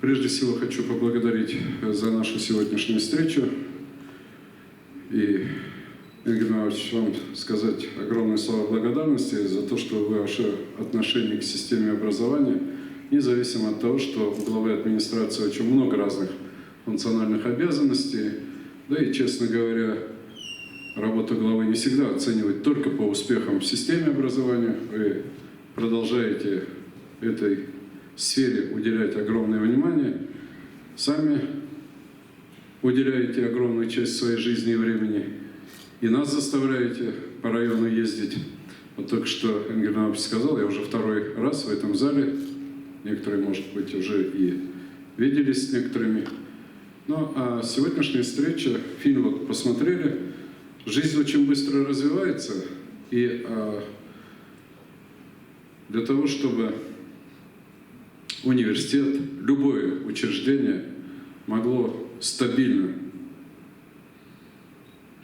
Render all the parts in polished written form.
Прежде всего хочу поблагодарить за нашу сегодняшнюю встречу. И, Игорь Иванович, вам сказать огромные слова благодарности за то, что ваше отношение к системе образования, независимо от того, что у главы администрации очень много разных функциональных обязанностей, да и, честно говоря, работу главы не всегда оценивать только по успехам в системе образования. Вы продолжаете этой сфере уделять огромное внимание, сами уделяете огромную часть своей жизни и времени, и нас заставляете по району ездить. Вот только что Игорь Иванович сказал, я уже второй раз в этом зале, некоторые, может быть, уже и виделись с некоторыми. Ну, а сегодняшняя встреча, фильм вот посмотрели, жизнь очень быстро развивается, и для того, чтобы университет, любое учреждение могло стабильно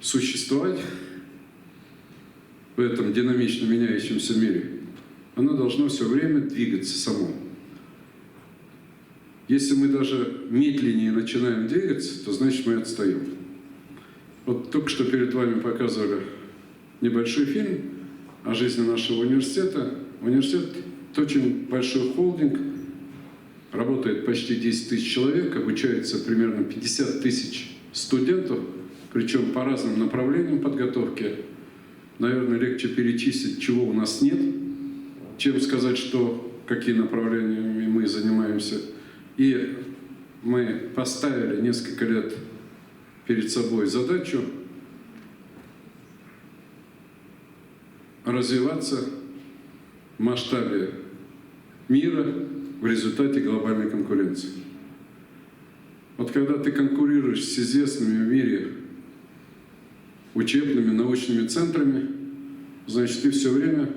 существовать в этом динамично меняющемся мире, оно должно все время двигаться само. Если мы даже медленнее начинаем двигаться, то значит мы отстаем. Вот только что перед вами показывали небольшой фильм о жизни нашего университета. Университет – это очень большой холдинг, работает почти 10 тысяч человек, обучается примерно 50 тысяч студентов, причем по разным направлениям подготовки. Наверное, легче перечислить, чего у нас нет, чем сказать, что, какие направлениями мы занимаемся. И мы поставили несколько лет перед собой задачу развиваться в масштабе мира в результате глобальной конкуренции. Вот когда ты конкурируешь с известными в мире учебными, научными центрами, значит, ты все время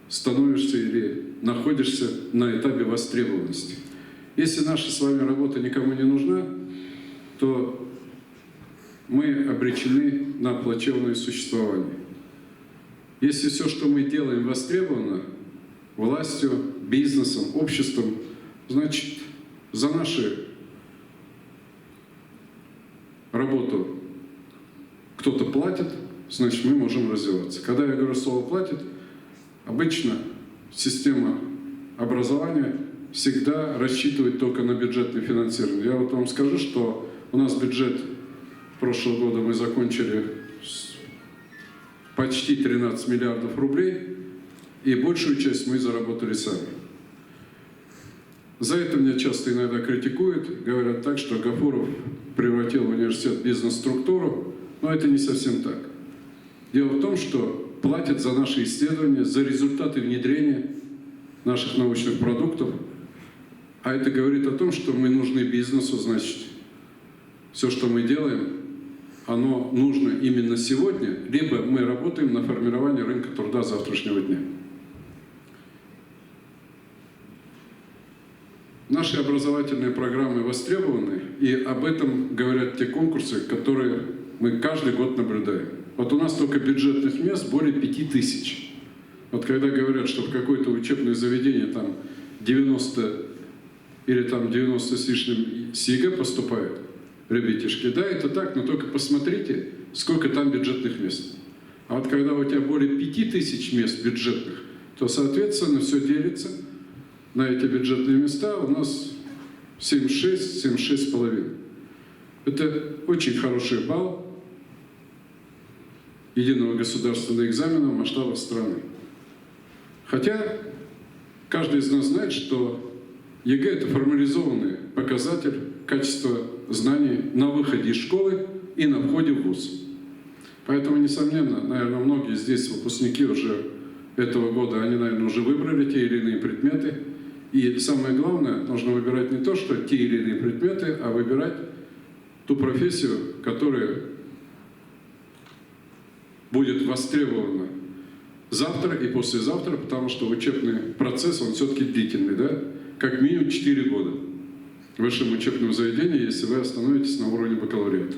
становишься или находишься на этапе востребованности. Если наша с вами работа никому не нужна, то мы обречены на плачевное существование. Если все, что мы делаем, востребовано властью, бизнесом, обществом, значит, за нашу работу кто-то платит, значит, мы можем развиваться. Когда я говорю слово «платит», обычно система образования всегда рассчитывает только на бюджетное финансирование. Я вот вам скажу, что у нас бюджет прошлого года мы закончили почти 13 миллиардов рублей, и большую часть мы заработали сами. За это меня часто иногда критикуют, говорят так, что Гафуров превратил в университет в бизнес-структуру, но это не совсем так. Дело в том, что платят за наши исследования, за результаты внедрения наших научных продуктов, а это говорит о том, что мы нужны бизнесу, значит, все, что мы делаем, оно нужно именно сегодня, либо мы работаем на формирование рынка труда завтрашнего дня. Наши образовательные программы востребованы, и об этом говорят те конкурсы, которые мы каждый год наблюдаем. Вот у нас только бюджетных мест более 5000. Вот когда говорят, что в какое-то учебное заведение там 90 или там 90 с лишним с ЕГЭ поступают ребятишки, да, это так, но только посмотрите, сколько там бюджетных мест. А вот когда у тебя более 5000 мест бюджетных, то, соответственно, все делится на эти бюджетные места. У нас 7,6, 7,6,5. Это очень хороший балл единого государственного экзамена в масштабах страны. Хотя каждый из нас знает, что ЕГЭ – это формализованный показатель качества знаний на выходе из школы и на входе в вуз. Поэтому, несомненно, наверное, многие здесь выпускники уже этого года, они, наверное, уже выбрали те или иные предметы. И самое главное, нужно выбирать не то, что те или иные предметы, а выбирать ту профессию, которая будет востребована завтра и послезавтра, потому что учебный процесс, он все-таки длительный, да? Как минимум 4 года в высшем учебном заведении, если вы остановитесь на уровне бакалавриата.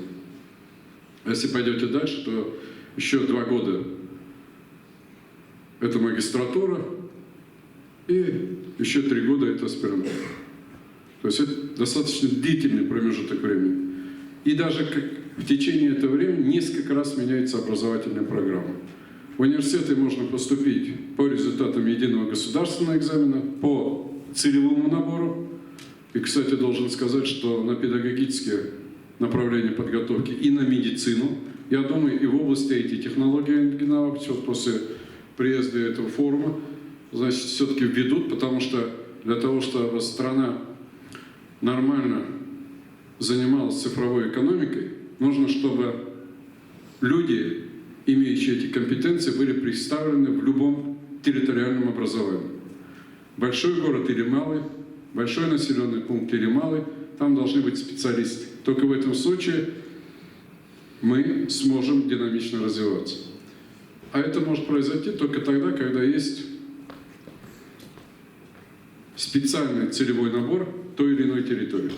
А если пойдете дальше, то еще 2 года это магистратура, и еще 3 года это аспирантура. То есть это достаточно длительный промежуток времени. И даже в течение этого времени несколько раз меняется образовательная программа. В университеты можно поступить по результатам единого государственного экзамена, по целевому набору. И, кстати, должен сказать, что на педагогические направления подготовки и на медицину, я думаю, и в области IT-технологий, вот после приезда этого форума, значит, все-таки введут, потому что для того, чтобы страна нормально занималась цифровой экономикой, нужно, чтобы люди, имеющие эти компетенции, были представлены в любом территориальном образовании. Большой город или малый, большой населенный пункт или малый, там должны быть специалисты. Только в этом случае мы сможем динамично развиваться. А это может произойти только тогда, когда есть специальный целевой набор той или иной территории.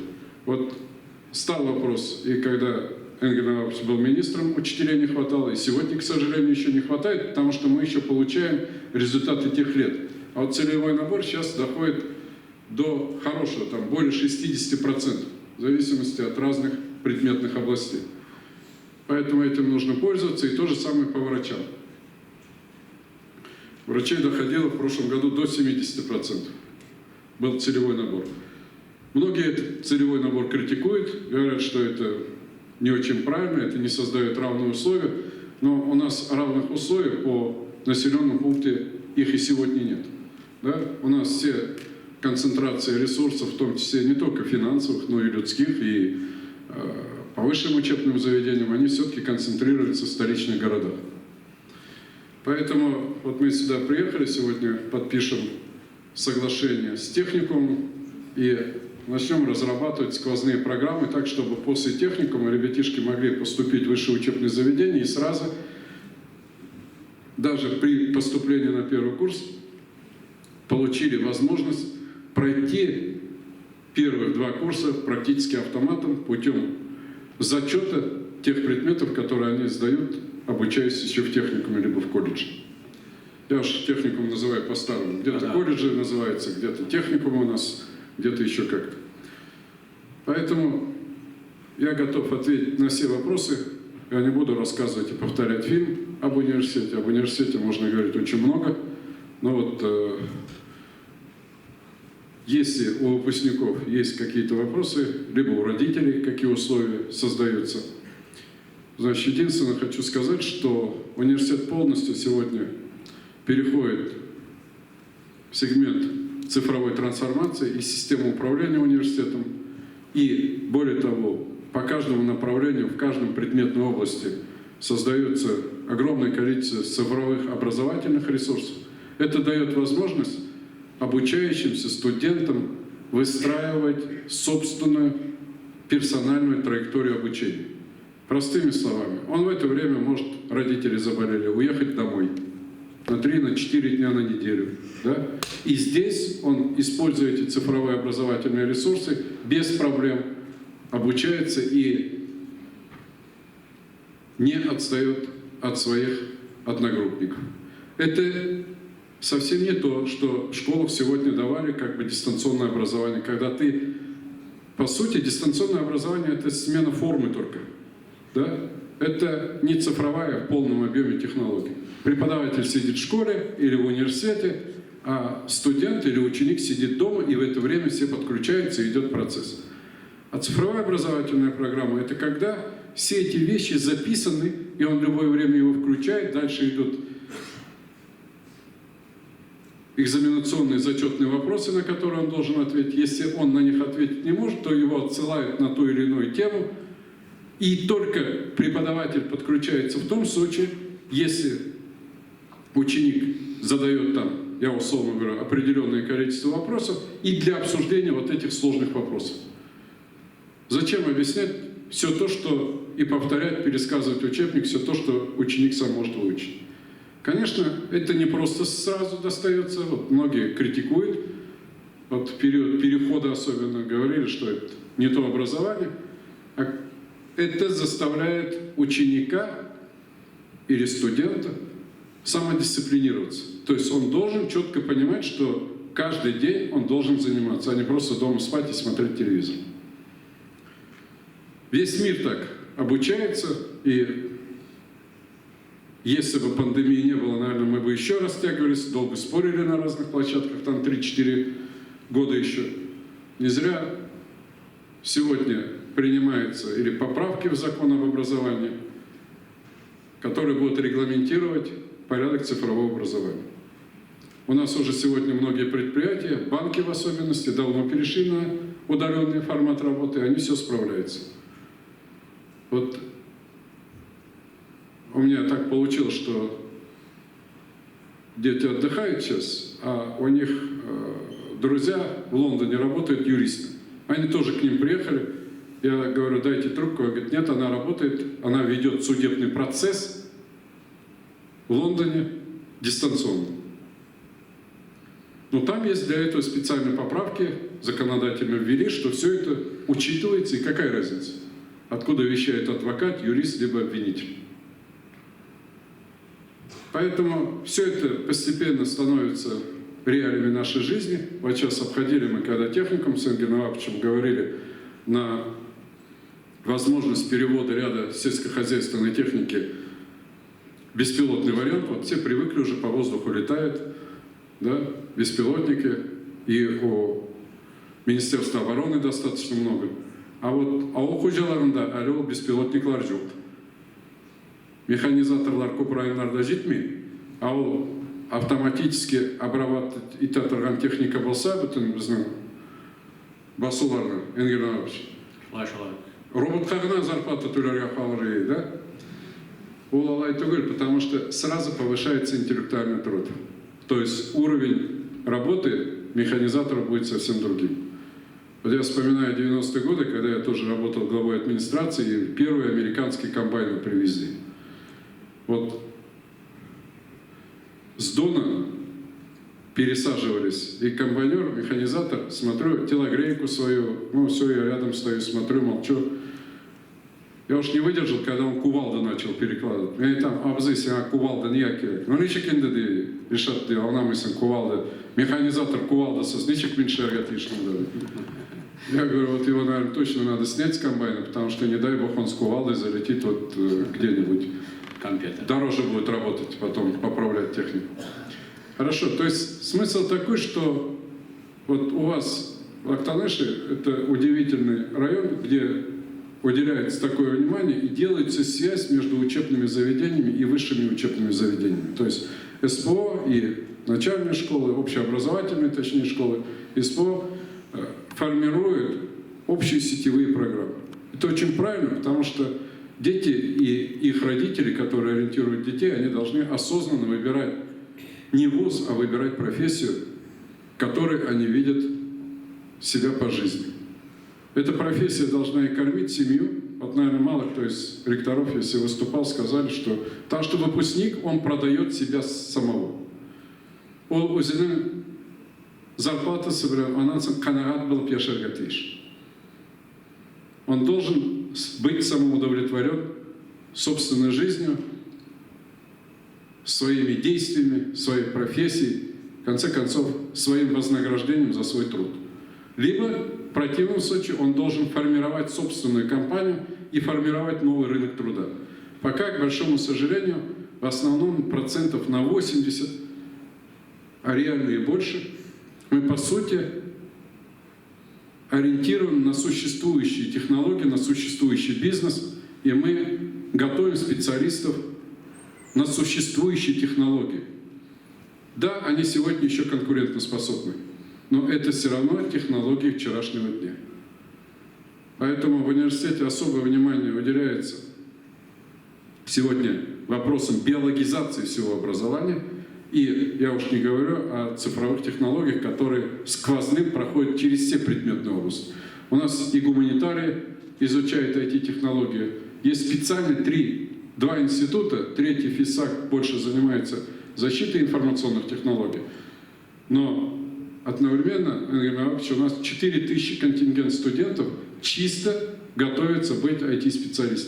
Вот стал вопрос, и когда Энгель Наварович был министром, учителей не хватало, и сегодня, к сожалению, еще не хватает, потому что мы еще получаем результаты тех лет. А вот целевой набор сейчас доходит до хорошего, там более 60%, в зависимости от разных предметных областей. Поэтому этим нужно пользоваться, и то же самое по врачам. Врачей доходило в прошлом году до 70%. Был целевой набор. Многие этот целевой набор критикуют, говорят, что это не очень правильно, это не создает равные условия, но у нас равных условий по населенному пункту их и сегодня нет. Да? У нас все концентрация ресурсов, в том числе не только финансовых, но и людских, и по высшим учебным заведениям, они все-таки концентрируются в столичных городах. Поэтому вот мы сюда приехали, сегодня подпишем соглашение с техникумом и начнем разрабатывать сквозные программы так, чтобы после техникума ребятишки могли поступить в высшее учебное заведение и сразу, даже при поступлении на первый курс, получили возможность пройти первых 2 курса практически автоматом путем зачета тех предметов, которые они сдают, обучаясь еще в техникуме либо в колледже. Я уж техникум называю по-старому. Где-то колледжи называется, где-то техникум у нас, где-то еще как-то. Поэтому я готов ответить на все вопросы. Я не буду рассказывать и повторять фильм об университете. Об университете можно говорить очень много. Но вот если у выпускников есть какие-то вопросы, либо у родителей какие условия создаются, значит, единственное хочу сказать, что университет полностью сегодня переходит в сегмент цифровой трансформации и системы управления университетом. И более того, по каждому направлению, в каждом предметной области создается огромное количество цифровых образовательных ресурсов. Это дает возможность обучающимся студентам выстраивать собственную персональную траекторию обучения. Простыми словами, он в это время может, родители заболели, уехать домой на 3-4 дня на неделю. Да? И здесь он, используя эти цифровые образовательные ресурсы, без проблем обучается и не отстает от своих одногруппников. Это совсем не то, что в школах сегодня давали как бы дистанционное образование, когда ты, по сути, дистанционное образование – это смена формы только. Да? Это не цифровая в полном объеме технологий. Преподаватель сидит в школе или в университете, а студент или ученик сидит дома, и в это время все подключаются и идет процесс. А цифровая образовательная программа – это когда все эти вещи записаны, и он в любое время его включает, дальше идут экзаменационные зачетные вопросы, на которые он должен ответить. Если он на них ответить не может, то его отсылают на ту или иную тему, и только преподаватель подключается в том случае, если ученик задает там, я условно говорю, определенное количество вопросов, и для обсуждения вот этих сложных вопросов. Зачем объяснять все то, что и повторять, пересказывать учебник, все то, что ученик сам может выучить? Конечно, это не просто сразу достается. Вот многие критикуют, вот в период перехода особенно говорили, что это не то образование. А это заставляет ученика или студента самодисциплинироваться. То есть он должен четко понимать, что каждый день он должен заниматься, а не просто дома спать и смотреть телевизор. Весь мир так обучается, и если бы пандемии не было, наверное, мы бы еще растягивались, долго спорили на разных площадках, там 3-4 года еще. Не зря сегодня принимаются или поправки в закон об образовании, которые будут регламентировать порядок цифрового образования. У нас уже сегодня многие предприятия, банки в особенности, давно перешли на удаленный формат работы, и они все справляются. Вот у меня так получилось, что дети отдыхают сейчас, а у них друзья в Лондоне работают юристы. Они тоже к ним приехали. Я говорю, дайте трубку. Он говорит, нет, она работает, она ведет судебный процесс в Лондоне дистанционно. Но там есть для этого специальные поправки, законодательно ввели, что все это учитывается, и какая разница, откуда вещает адвокат, юрист, либо обвинитель. Поэтому все это постепенно становится реалиями нашей жизни. Вот сейчас обходили мы, когда техникум с Энгелем Ивановичем говорили на возможность перевода ряда сельскохозяйственной техники в беспилотный вариант. Вот все привыкли уже, по воздуху летают, да, беспилотники, и у Министерства обороны достаточно много. А вот ауыл қожаларында әлі ол беспилотниклар жоқ. Механизаторлар көп райондарда жетмей, а ол автоматически обрабатывать ите тұрған техника болса, бүтін біздің басуларны, Энгель Иванович, роботқа ғана зарплата төлерге қалыр, да? Ол алай түгел, потому что сразу повышается интеллектуальный труд. То есть уровень работы механизатора будет совсем другим. Вот я вспоминаю 90-е годы, когда я тоже работал главой администрации, и первые американские комбайны привезли. Вот с Дона пересаживались, и комбайнер, механизатор, смотрю, телогрейку свою, ну все, я рядом стою, смотрю, молчу. Я уж не выдержал, когда он кувалду начал перекладывать. Меня там абзысь, а кувалда никакие. Ну ничек инде решат, а нам если кувалда. Механизатор кувалда со ничек меньше отлично дали. Я говорю, вот его, наверное, точно надо снять с комбайна, потому что, не дай бог, он с кувалдой залетит вот где-нибудь. Дороже будет работать, потом поправлять технику. Хорошо, то есть смысл такой, что вот у вас в Актанеше это удивительный район, где уделяется такое внимание и делается связь между учебными заведениями и высшими учебными заведениями. То есть СПО и начальные школы, общеобразовательные, точнее, школы, СПО формируют общие сетевые программы. Это очень правильно, потому что дети и их родители, которые ориентируют детей, они должны осознанно выбирать не вуз, а выбирать профессию, которой они видят себя по жизни. Эта профессия должна и кормить семью. Вот, наверное, мало кто из ректоров, если выступал, сказали, что так что выпускник, он продает себя самого. Ол өзінің зарплатасы біреу, анан соң қанағат болып яшарға тиіш. Он должен быть самоудовлетворен собственной жизнью, своими действиями, своей профессией, в конце концов, своим вознаграждением за свой труд. Либо, в противном случае, он должен формировать собственную компанию и формировать новый рынок труда. Пока, к большому сожалению, в основном процентов на 80, а реально и больше, мы, по сути, ориентированы на существующие технологии, на существующий бизнес, и мы готовим специалистов на существующие технологии. Да, они сегодня еще конкурентоспособны, но это все равно технологии вчерашнего дня. Поэтому в университете особое внимание уделяется сегодня вопросам биологизации всего образования. И я уж не говорю о цифровых технологиях, которые сквозным проходят через все предметные области. У нас и гуманитарии изучают IT-технологии. Есть специально два института, третий ФИСАК больше занимается защитой информационных технологий. Но одновременно, у нас 4000 контингент студентов чисто готовятся быть IT-специалистами.